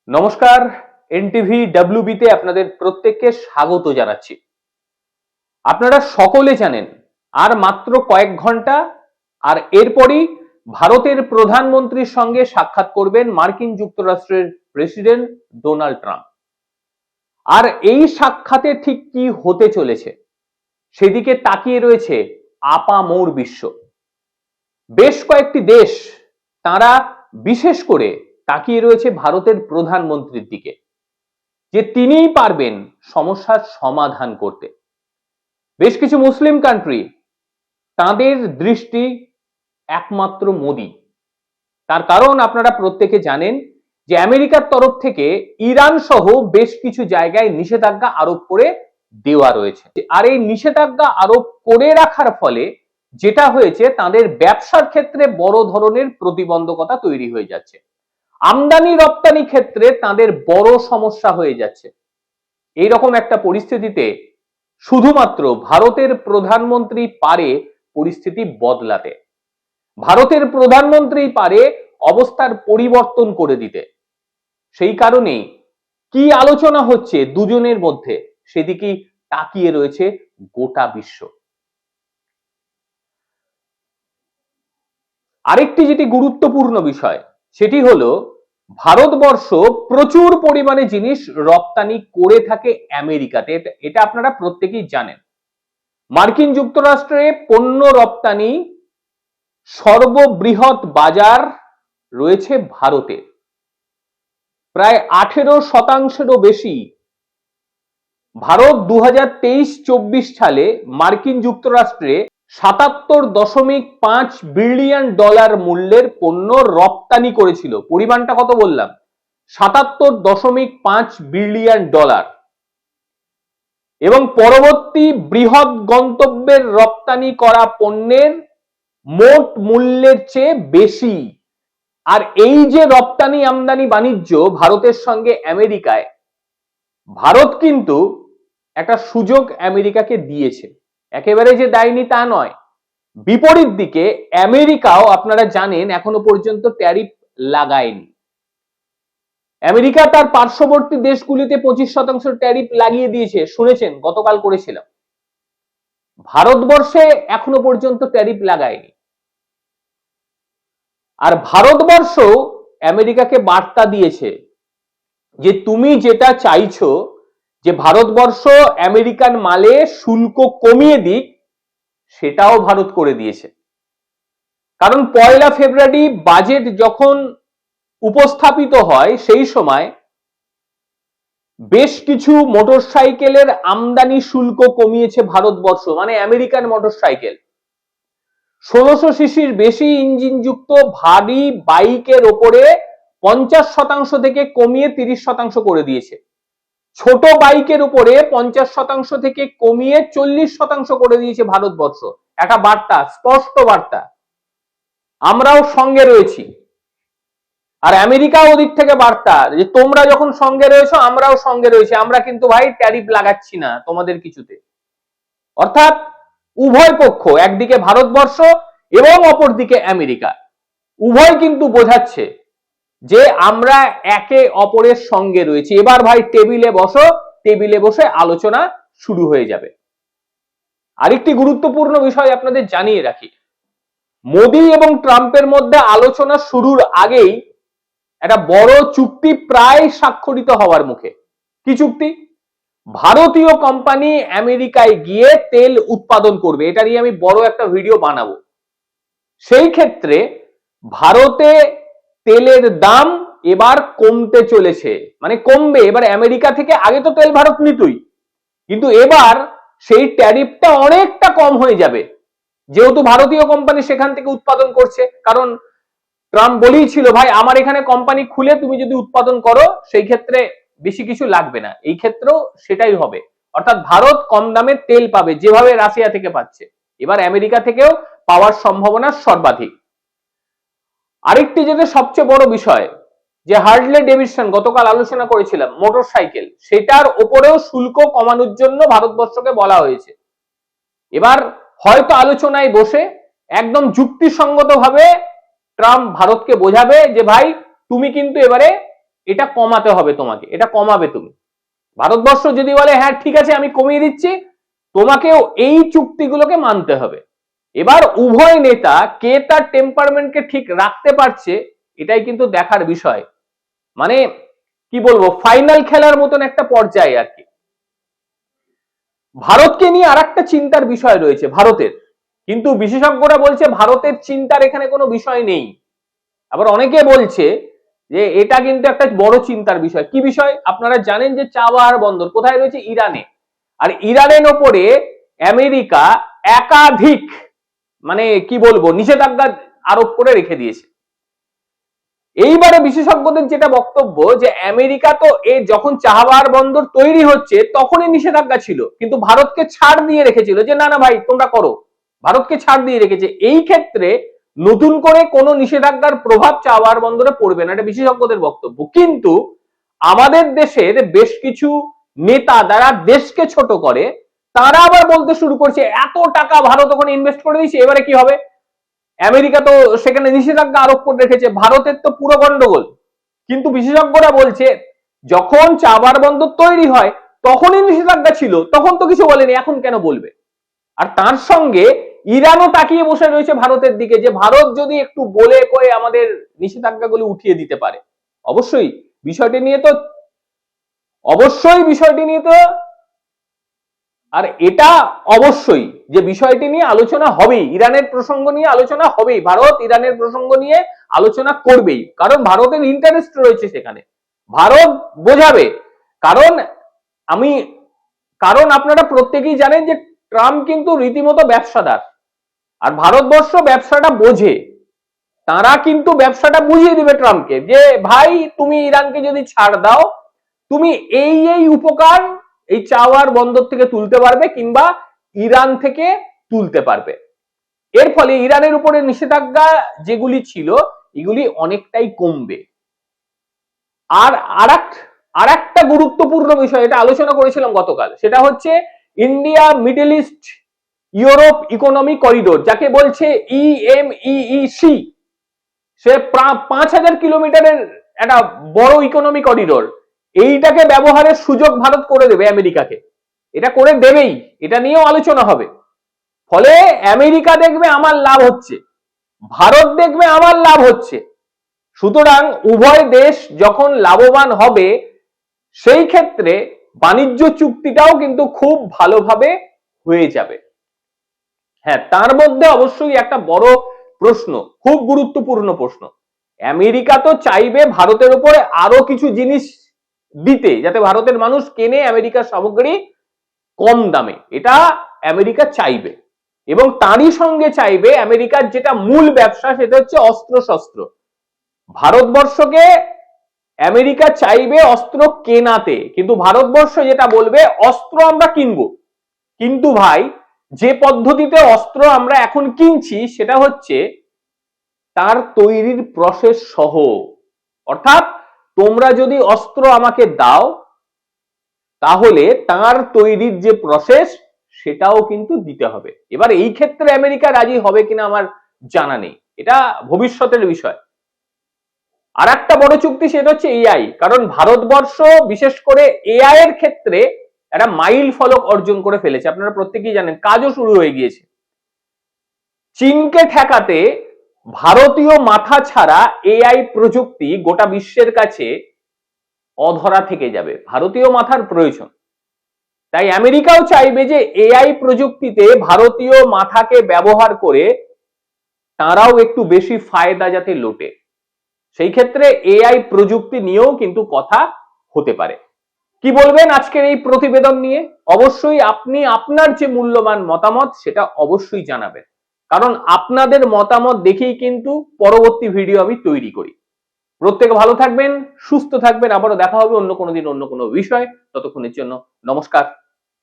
নমস্কার, এনটিভি ডব্লিউবিতে আপনাদের প্রত্যেককে স্বাগত জানাচ্ছি। আপনারা সকলে জানেন আর মাত্র কয়েক ঘন্টা আর এরপরই ভারতের প্রধানমন্ত্রীর সঙ্গে সাক্ষাৎ করবেন মার্কিন যুক্তরাষ্ট্রের প্রেসিডেন্ট ডোনাল্ড ট্রাম্প। আর এই সাক্ষাতে ঠিক কি হতে চলেছে সেদিকে তাকিয়ে রয়েছে আপামোর বিশ্ব। বেশ কয়েকটি দেশ তারা বিশেষ করে তাকিয়ে রয়েছে ভারতের প্রধানমন্ত্রীর দিকে, যে তিনিই পারবেন সমস্যার সমাধান করতে। বেশ কিছু মুসলিম কান্ট্রি তাদের দৃষ্টি একমাত্র মোদি। তার কারণ আপনারা প্রত্যেকে জানেন যে আমেরিকার তরফ থেকে ইরান সহ বেশ কিছু জায়গায় নিষেধাজ্ঞা আরোপ করে দেওয়া রয়েছে। আর এই নিষেধাজ্ঞা আরোপ করে রাখার ফলে যেটা হয়েছে, তাদের ব্যবসার ক্ষেত্রে বড় ধরনের প্রতিবন্ধকতা তৈরি হয়ে যাচ্ছে। আমদানি রপ্তানি ক্ষেত্রে তাদের বড় সমস্যা হয়ে যাচ্ছে। এইরকম একটা পরিস্থিতিতে শুধুমাত্র ভারতের প্রধানমন্ত্রী পারে পরিস্থিতি বদলাতে। ভারতের প্রধানমন্ত্রী পারে অবস্থার পরিবর্তন করে দিতে। সেই কারণেই কি আলোচনা হচ্ছে দুজনের মধ্যে সেদিকেই তাকিয়ে রয়েছে গোটা বিশ্ব। আরেকটি যেটি গুরুত্বপূর্ণ বিষয় সেটি হলো, ভারতবর্ষ প্রচুর পরিমাণে জিনিস রপ্তানি করে থাকে আমেরিকাতে। এটা আপনারা প্রত্যেকেই জানেন। মার্কিন যুক্তরাষ্ট্রে পণ্য রপ্তানি সর্ববৃহৎ বাজার রয়েছে ভারতে, প্রায় 18% বেশি। ভারত 2023-24 সালে মার্কিন যুক্তরাষ্ট্রে $77.5 বিলিয়ন মূল্যের পণ্য রপ্তানি করেছিল। পরিমাণটা কত বললাম? $77.5 বিলিয়ন। এবং পরবর্তী বৃহৎ গন্তব্যের রপ্তানি করা পণ্যের মোট মূল্যের চেয়ে বেশি। আর এই যে রপ্তানি আমদানি বাণিজ্য ভারতের সঙ্গে আমেরিকায়, ভারত কিন্তু একটা সুযোগ আমেরিকাকে দিয়েছে, একেবারে যে দেয়নি তা নয়। বিপরীত দিকে আমেরিকাও আপনারা জানেন এখনো পর্যন্ত ট্যারিফ লাগায়নি। আমেরিকা তার পার্শ্ববর্তী দেশগুলিতে 25% ট্যারিফ লাগিয়ে দিয়েছে, শুনেছেন, গতকাল করেছিলাম। ভারতবর্ষে এখনো পর্যন্ত ট্যারিফ লাগায়নি। আর ভারতবর্ষ আমেরিকাকে বার্তা দিয়েছে যে তুমি যেটা চাইছো যে ভারতবর্ষ আমেরিকান মালে শুল্ক কমিয়ে দিক, সেটাও ভারত করে দিয়েছে। কারণ 1 ফেব্রুয়ারি বাজেট যখন উপস্থাপিত হয় সেই সময় বেশ কিছু মোটরসাইকেলের আমদানি শুল্ক কমিয়েছে ভারতবর্ষ, মানে আমেরিকান মোটরসাইকেল। 1600 সিসির বেশি ইঞ্জিনযুক্ত ভারী বাইকের ওপরে 50% থেকে কমিয়ে 30% করে দিয়েছে। ছোট বাইকের উপরে 50% থেকে কমিয়ে 40% করে দিয়েছে ভারতবর্ষ। একটা বার্তা, স্পষ্ট বার্তা, আমরাও সঙ্গে রয়েছি। আর আমেরিকা ওদিক থেকে বার্তা যে তোমরা যখন সঙ্গে রয়েছো আমরাও সঙ্গে রয়েছি, আমরা কিন্তু ভাই ট্যারিফ লাগাচ্ছি না তোমাদের কিছুতে। অর্থাৎ উভয় পক্ষ, একদিকে ভারতবর্ষ এবং অপরদিকে আমেরিকা, উভয় কিন্তু বোঝাচ্ছে যে আমরা একে অপরের সঙ্গে রয়েছি। এবার ভাই টেবিলে বসো, টেবিলে বসে আলোচনা শুরু হয়ে যাবে। আরেকটি গুরুত্বপূর্ণ বিষয় আপনাদের জানিয়ে রাখি, মোদি এবং ট্রাম্পের মধ্যে আলোচনা শুরুর আগেই একটা বড় চুক্তি প্রায় স্বাক্ষরিত হওয়ার মুখে। কি চুক্তি? ভারতীয় কোম্পানি আমেরিকায় গিয়ে তেল উৎপাদন করবে। এটা নিয়ে আমি বড় একটা ভিডিও বানাবো। সেই ক্ষেত্রে ভারতে তেলের দাম এবার কমতে চলেছে, মানে কমবে। এবার আমেরিকা থেকে, আগে তো তেল ভারত নিতই, কিন্তু এবার সেই ট্যারিফটা অনেকটা কম হয়ে যাবে, যেহেতু ভারতীয় কোম্পানি সেখান থেকে উৎপাদন করছে। কারণ ট্রাম্প বলেই ছিল, ভাই আমার এখানে কোম্পানি খুলে তুমি যদি উৎপাদন করো সেই ক্ষেত্রে বেশি কিছু লাগবে না। এই ক্ষেত্রেও সেটাই হবে, অর্থাৎ ভারত কম দামে তেল পাবে, যেভাবে রাশিয়া থেকে পাচ্ছে, এবার আমেরিকা থেকেও পাওয়ার সম্ভাবনা সর্বাধিক। আরেকটি যেটা সবচেয়ে বড় বিষয়, যে হার্লে ডেভিডসন গতকাল আলোচনা করেছিলাম মোটরসাইকেল, সেটার উপরেও শুল্ক কমানোর জন্য ভারতবর্ষকে বলা হয়েছে। এবার হয়তো আলোচনায় বসে একদম যুক্তিসঙ্গত ভাবে ট্রাম্প ভারতকে বোঝাবে যে ভাই তুমি কিন্তু এবারে এটা কমাতে হবে তোমাকে, এটা কমাবে তুমি। ভারতবর্ষ যদি বলে হ্যাঁ ঠিক আছে আমি কমিয়ে দিচ্ছি, তোমাকেও এই চুক্তিগুলোকে মানতে হবে। এবার উভয় নেতা কে তার টেম্পারমেন্টকে ঠিক রাখতে পারছে, এটাই কিন্তু দেখার বিষয়। মানে কি বলবো, ফাইনাল খেলার মতন একটা পর্যায়ে আর কি। ভারতকে নিয়ে আর একটা চিন্তার বিষয় রয়েছে ভারতের, কিন্তু বিশেষজ্ঞরা বলছে ভারতের চিন্তার এখানে কোনো বিষয় নেই। আবার অনেকে বলছে যে এটা কিন্তু একটা বড় চিন্তার বিষয়। কি বিষয়? আপনারা জানেন যে চাবাহার বন্দর কোথায় রয়েছে? ইরানে। আর ইরানের ওপরে আমেরিকা একাধিক মানে কি বলবো নিষেধাজ্ঞা আরোপ করে রেখে দিয়েছে। এইবারে বিশেষজ্ঞদের যেটা বক্তব্য যে আমেরিকা তো যখন চাবাহার বন্দর তৈরি হচ্ছে তখনই নিষেধাজ্ঞা ছিল, কিন্তু ভারতকে ছাড় দিয়ে রেখেছিল যে না না ভাই তোমরা করো, ভারতকে ছাড় দিয়ে রেখেছে। এই ক্ষেত্রে নতুন করে কোনো নিষেধাজ্ঞার প্রভাব চাবাহার বন্দরে পড়বে না, এটা বিশেষজ্ঞদের বক্তব্য। কিন্তু আমাদের দেশের বেশ কিছু নেতা যারা দেশকে ছোট করে, তারা আবার বলতে শুরু করছে এত টাকা ভারত ওখানে ইনভেস্ট করে দিয়েছে, এবারে কি হবে? আমেরিকা তো সেখানে নিষেধাজ্ঞা আরোপ করে রেখেছে, ভারতের তো পুরো গন্ডগোল। কিন্তু বিশেষজ্ঞরা বলছে যখন চাবাহার বন্দর তৈরি হয় তখনই নিষেধাজ্ঞা ছিল, তখন তো কিছু বলেনি, এখন কেন বলবে? আর তার সঙ্গে ইরানও তাকিয়ে বসে রয়েছে ভারতের দিকে যে ভারত যদি একটু বলে কয়ে আমাদের নিষেধাজ্ঞাগুলি উঠিয়ে দিতে পারে। অবশ্যই বিষয়টি নিয়ে তো আর এটা অবশ্যই যে বিষয়টি নিয়ে আলোচনা হবেই, ইরানের প্রসঙ্গ নিয়ে আলোচনা হবেই, ভারত ইরানের প্রসঙ্গ নিয়ে আলোচনা করবেই, কারণ ভারতের ইন্টারেস্ট রয়েছে সেখানে, ভারত বোঝাবে। কারণ আপনারা প্রত্যেকেই জানেন যে ট্রাম্প কিন্তু রীতিমতো ব্যবসাদার, আর ভারতবর্ষ ব্যবসাটা বোঝে। তারা কিন্তু ব্যবসাটা বুঝিয়ে দিবে ট্রাম্পকে যে ভাই তুমি ইরানকে যদি ছাড় দাও, তুমি এই উপকার এই চাবাহার বন্দর থেকে তুলতে পারবে কিংবা ইরান থেকে তুলতে পারবে। এর ফলে ইরানের উপরে নিষেধাজ্ঞা যেগুলি ছিল এগুলি অনেকটাই কমবে। আর একটা গুরুত্বপূর্ণ বিষয়, এটা আলোচনা করেছিলাম গতকাল, সেটা হচ্ছে India middle east Europe economic corridor, যাকে বলছে ইএমইইসি। সে 5000 কিলোমিটারের একটা বড় ইকোনমিক করিডোর। এইটাকে ব্যবহারের সুযোগ ভারত করে দেবে আমেরিকাকে, এটা করে দেবেই, এটা নিয়েও আলোচনা হবে। ফলে আমেরিকা দেখবে আমার লাভ হচ্ছে, ভারত দেখবে আমার লাভ হচ্ছে। সুতরাং উভয় দেশ যখন লাভবান হবে সেই ক্ষেত্রে বাণিজ্য চুক্তিটাও কিন্তু খুব ভালোভাবে হয়ে যাবে। হ্যাঁ, তার মধ্যে অবশ্যই একটা বড় প্রশ্ন, খুব গুরুত্বপূর্ণ প্রশ্ন, আমেরিকা তো চাইবে ভারতের উপরে আরো কিছু জিনিস দিতে যাতে ভারতের মানুষ কেনে আমেরিকার সামগ্রী কম দামে, এটা আমেরিকা চাইবে। এবং তারই সঙ্গে চাইবে আমেরিকার যেটা মূল ব্যবসা সেটা হচ্ছে অস্ত্র শস্ত্র। ভারতবর্ষকে আমেরিকা চাইবে অস্ত্র কেনাতে, কিন্তু ভারতবর্ষ যেটা বলবে অস্ত্র আমরা কিনবো, কিন্তু ভাই যে পদ্ধতিতে অস্ত্র আমরা এখন কিনছি সেটা হচ্ছে তার তৈরির প্রসেস সহ। অর্থাৎ তোমরা যদি অস্ত্র আমাকে দাও তাহলে তার তৈরির যে প্রসেস সেটাও কিন্তু দিতে হবে। এবার এই ক্ষেত্রে আমেরিকা রাজি হবে কিনা আমার জানা নেই, এটা ভবিষ্যতের বিষয়। আর একটা বড় চুক্তি সেটা হচ্ছে এআই, কারণ ভারতবর্ষ বিশেষ করে এআই এর ক্ষেত্রে একটা মাইল ফলক অর্জন করে ফেলেছে, আপনারা প্রত্যেকেই জানেন, কাজও শুরু হয়ে গিয়েছে। চীনকে ঠেকাতে ভারতীয় মাথা ছাড়া এআই প্রযুক্তি গোটা বিশ্বের কাছে অধরা থেকে যাবে, ভারতীয় মাথার প্রয়োজন। তাই আমেরিকাও চাইবে যে এআই প্রযুক্তিতে ভারতীয় মাথাকে ব্যবহার করে তারাও একটু বেশি ফায়দা যাতে লোটে, সেই ক্ষেত্রে এআই প্রযুক্তি নিয়েও কিন্তু কথা হতে পারে। কি বলবেন আজকের এই প্রতিবেদন নিয়ে? অবশ্যই আপনি আপনার যে মূল্যবান মতামত সেটা অবশ্যই জানাবেন, কারণ আপনাদের মতামত দেখেই কিন্তু পরবর্তী ভিডিও আমি তৈরি করি। প্রত্যেকে ভালো থাকবেন, সুস্থ থাকবেন, আবারও দেখা হবে অন্য কোনো দিন অন্য কোনো বিষয়। ততক্ষণের জন্য নমস্কার।